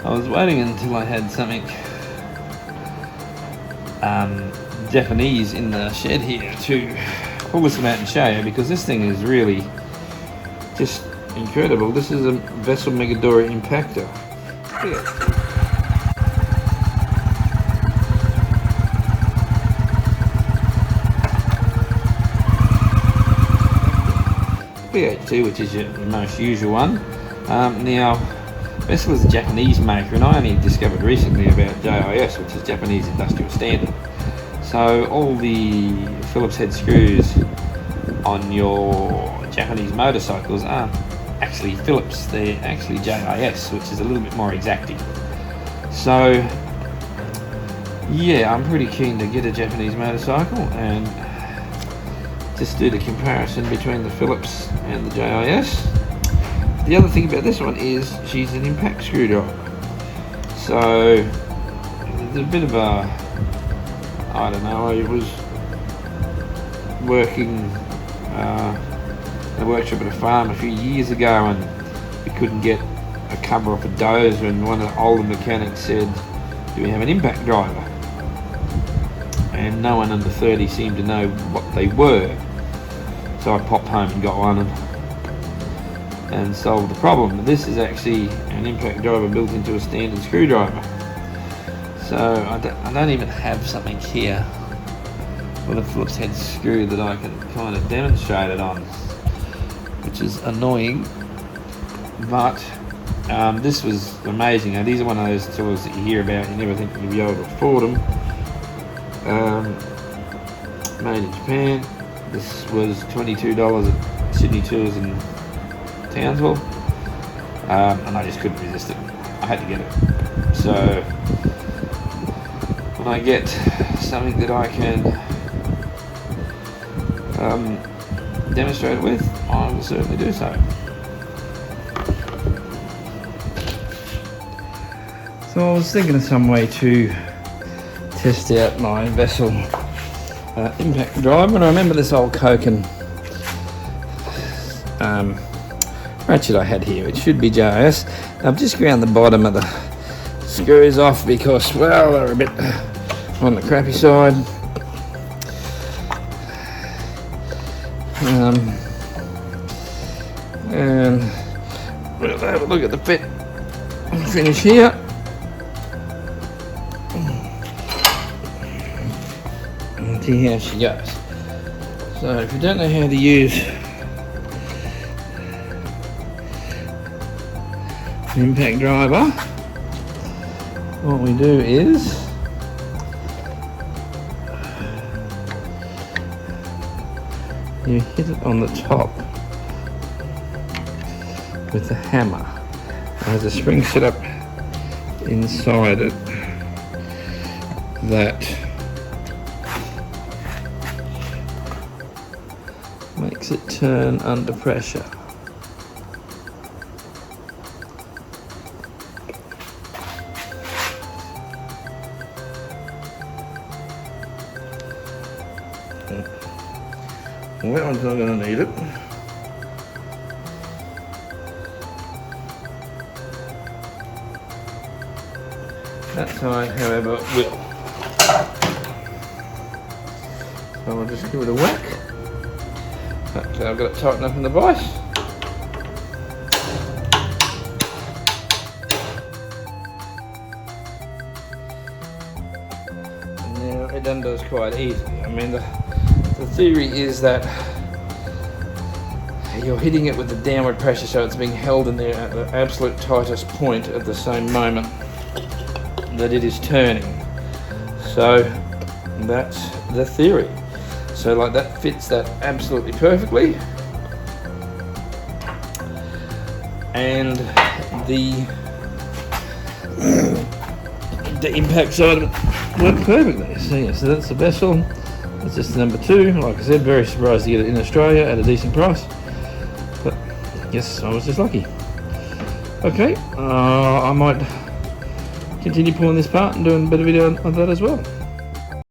I was waiting until I had something Japanese in the shed here to pull this out and show you, because this thing is really just incredible. This is a Vessel Megadora impactor. BH2, which is your most usual one. Now, Vessel is a Japanese maker, and I only discovered recently about JIS, which is Japanese Industrial Standard. So all the Phillips head screws on your Japanese motorcycles aren't actually Phillips, they're actually JIS, which is a little bit more exacting. So yeah, I'm pretty keen to get a Japanese motorcycle and just do the comparison between the Phillips and the JIS. The other thing about this one is she's an impact screwdriver. So there's a bit of a, I don't know, I was working in a workshop at a farm a few years ago, and we couldn't get a cover off a dozer, and one of the older mechanics said, do we have an impact driver? And no one under 30 seemed to know what they were. So I popped home and got one and solved the problem. This is actually an impact driver built into a standard screwdriver. So I don't even have something here with a Phillips head screw that I can kind of demonstrate it on, which is annoying, but this was amazing. Now, these are one of those tools that you hear about, you never think you'll be able to afford them. Made in Japan. This was $22 at Sydney Tools in Townsville, and I just couldn't resist it. I had to get it. So when I get something that I can demonstrate it with, I will certainly do so. So I was thinking of some way to test out my Vessel impact driver, and I remember this old Koken ratchet I had here. It should be JIS. I've just ground the bottom of the screws off because, well, they're a bit on the crappy side. And we'll have a look at the fit and finish here. And see how she goes. So if you don't know how to use an impact driver, what we do is you hit it on the top with the hammer. There's a spring set up inside it that makes it turn under pressure. Well, that one's not going to need it. That side, however, will. So I'll just give it a whack. Okay, I've got it tightened up in the vise. And now it undoes quite easily. I mean, the theory is that you're hitting it with the downward pressure, so it's being held in there at the absolute tightest point at the same moment that it is turning. So that's the theory. So like that fits that absolutely perfectly, and the impact side of it worked perfectly. So yeah, so that's the Vessel. That's just the number 2. Like I said, very surprised to get it in Australia at a decent price, but yes, I was just lucky. Okay, I might continue pulling this part and doing a better video of that as well.